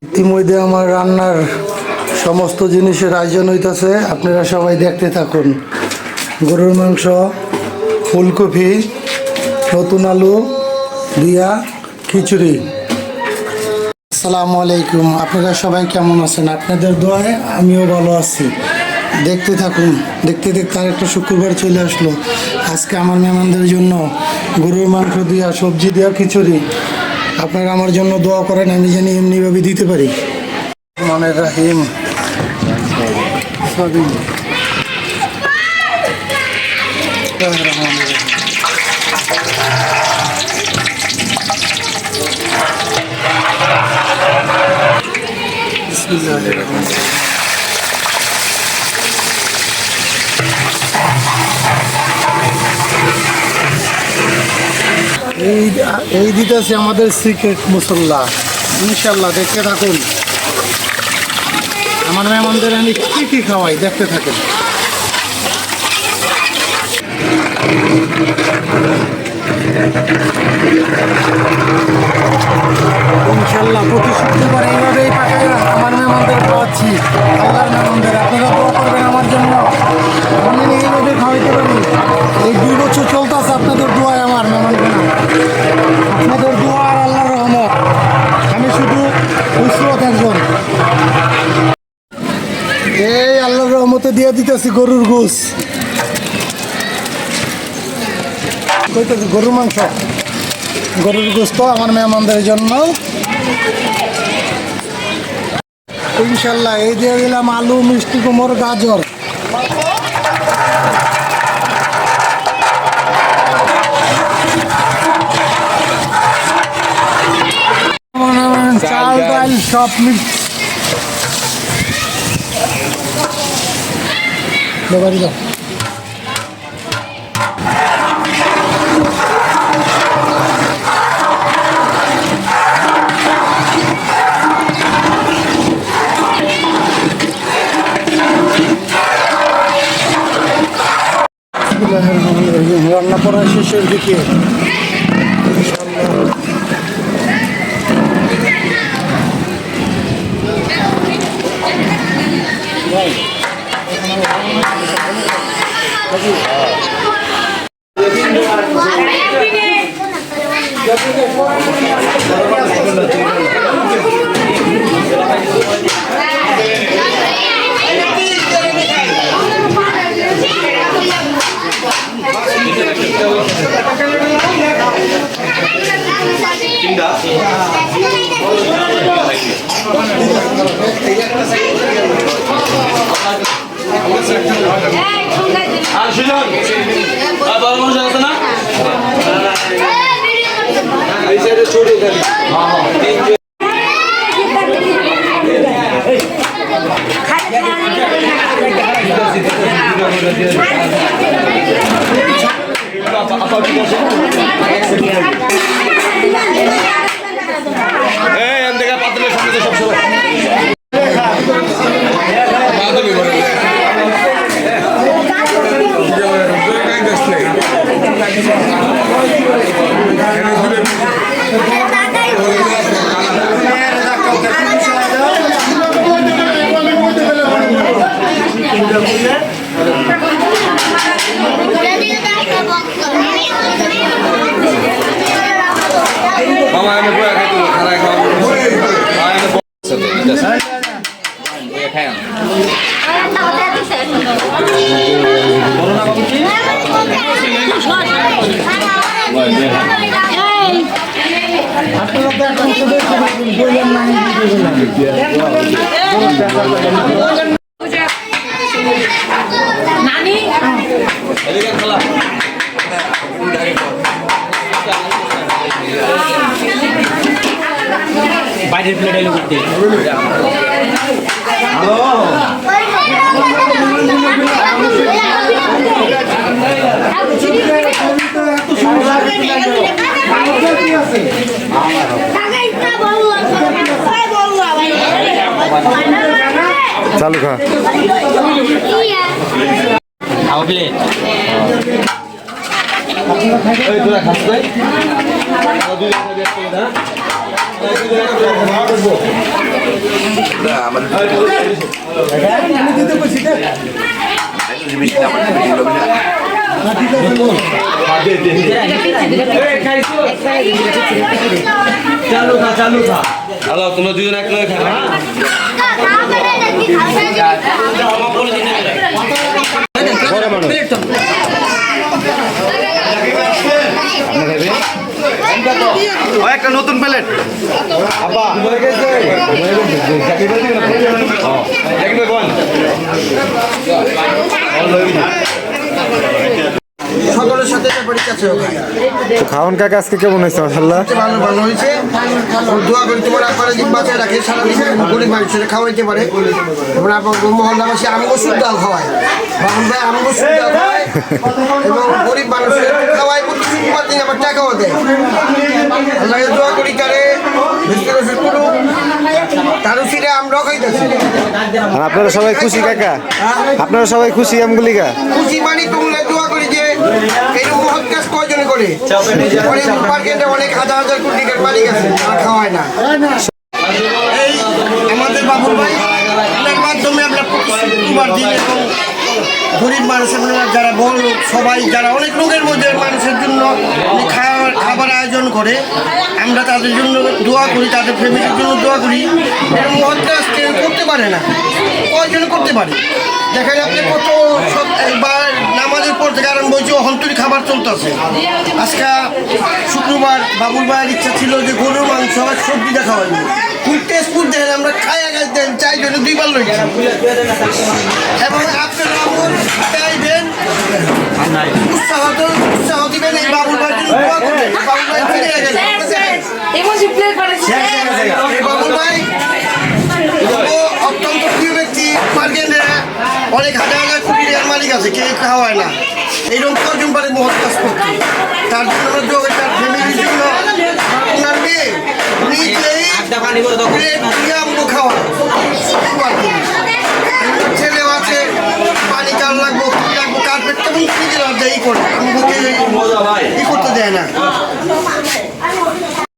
ইতিমধ্যে আমার রান্নার সমস্ত জিনিসের আয়োজন হইতেছে, আপনারা সবাই দেখতে থাকুন। গরুর মাংস, ফুলকপি, নতুন আলু দিয়া খিচুড়ি। আসসালামু আলাইকুম, আপনারা সবাই কেমন আছেন? আপনাদের দোয়ায় আমিও ভালো আছি। দেখতে থাকুন। দেখতে দেখতে আরেকটা শুক্রবার চলে আসলো। আজকে আমার মেহমানদের জন্য গরুর মাংস দিয়া, সবজি দেওয়া খিচুড়ি। আপনারা আমার জন্য দোয়া করেন, আমি জানি এমনিভাবে দিতে পারি। রহমানির রহিম। এই দিতেছে আমাদের সিক্রেট মশলা। ইনশাল্লাহ দেখতে থাকুন। আমার মেহমানদের আমি কী কী খাওয়াই, দেখতে থাকেন। ইনশাল্লাহ প্রতি শুক্রবার এইভাবেই পাঠাই আমার মেহমানদের খাওয়াচ্ছি। আল্লাহর মেহমানদের আপনারা দোয়া করবেন আমার জন্য, আমি এইভাবে খাওয়াইতে পারি। এই 2 বছর চলতেছে আপনাদের দোয়ায় আমার মেহমানদের, আপনাদের দোয়া আর আল্লাহর রহমত। আমি শুধু উসরত একজন। এই আল্লাহর রহমতে দিয়ে দিতেছি গরুর গোস, গরুর মাংস, গরুর গোস্ত আমার মেহমানদের জন্য। ইনশাল্লাহ এই দিয়ে দিলাম আলু, মিষ্টি কুমড়, গাজর। চাল ডাল সব মিক্স। বাড়ি যাও। রান্না করা শেষের দিকে। বাইরের প্লেটে করতে চালু খা খাও প্লেট তোরা খাস ভাই চালু খা হ্যালো তোমরা দুজন এক নয় খাবে একটা নতুন প্লেট সকলের সাথে পরিচয় খাওয়ান কাকা আজকে কেমন হয়েছে মাশাআল্লাহ? ভালো ভালো হয়েছে। দোয়া করি তোমার আপনারা যে বাঁচায় রাখে সারাদিন গরিব মানুষের খাওয়াইতে পারে। এবং আপনার মহল্লাবাসী আমগো শুদ্ধ খাওয়ায়, বাবুল ভাই আমগো শুদ্ধ খাওয়ায় এবং গরিব মানুষের খাওয়ায় প্রতি শুক্রবার দিন আবার টাকাও দেয়। আল্লাহকে দোয়া করি তারে তারও ফিরে আমরাও খাইতেছি। আর আপনারা সবাই খুশি কাকা? আপনারা সবাই খুশি আমগুলিকা? খুশি মানে তোমরা দোয়া করি যে এরকম মহৎ কাজ কয়জনে করে মার্কেটে অনেক হাজার হাজার কোটি টাকার মালিক আছে, আর খাওয়ায় না। এই আমাদের বাবুল ভাই এর মাধ্যমে আমরা প্রতি শুক্রবার দিন এবং গরিব মানুষ যারা বড় লোক সবাই যারা অনেক লোকের মধ্যে মানুষের জন্য খাবার আয়োজন করে, আমরা তাদের জন্য দোয়া করি, তাদের ফ্যামিলির জন্য দোয়া করি। এরকম মহৎ কাজ কেউ করতে পারে না, কয়জন করতে পারে। দেখা যাচ্ছে কত একবার নামাজের পর থেকে আরম্ভ হয়েছে অহন্তরী খাবার চলতেছে। আজকে শুক্রবার বাবুল ভাইয়ের ইচ্ছা ছিল যে গরুর মাংস আর সবজি দেখা হয়নি, ফুল টেস্ট ফুল দেখেন আমরা খাইয়া গেছে দেন চাই জন্য 2 বার লইছি। এবং আপনারা আমার চাইবেন উৎসাহ দিবেন এই বাবুল ভাইয়ের জন্য দোয়া করবেন। বাবুল ভাই ফিরে গেছে বাবুল ভাই অত্যন্ত প্রিয় ব্যক্তি, মার্কেটে অনেক হাজার হাজার কোটি টাকার মালিক আছে, কেউ খাওয়ায় না। এইরকম কজন পারে মহৎ কাজ করতে, তার জন্য আমরা দোয়া করি তার ফ্যামিলির জন্য। ওনার মেয়ে নিজেই আমগো খাওয়ায়, ছেলেও আছে, পানি কার লাগবো কি লাগবো কার্পেট তেমন নিজেরা দেয় করে আমগোকে ই করতে দেয় না।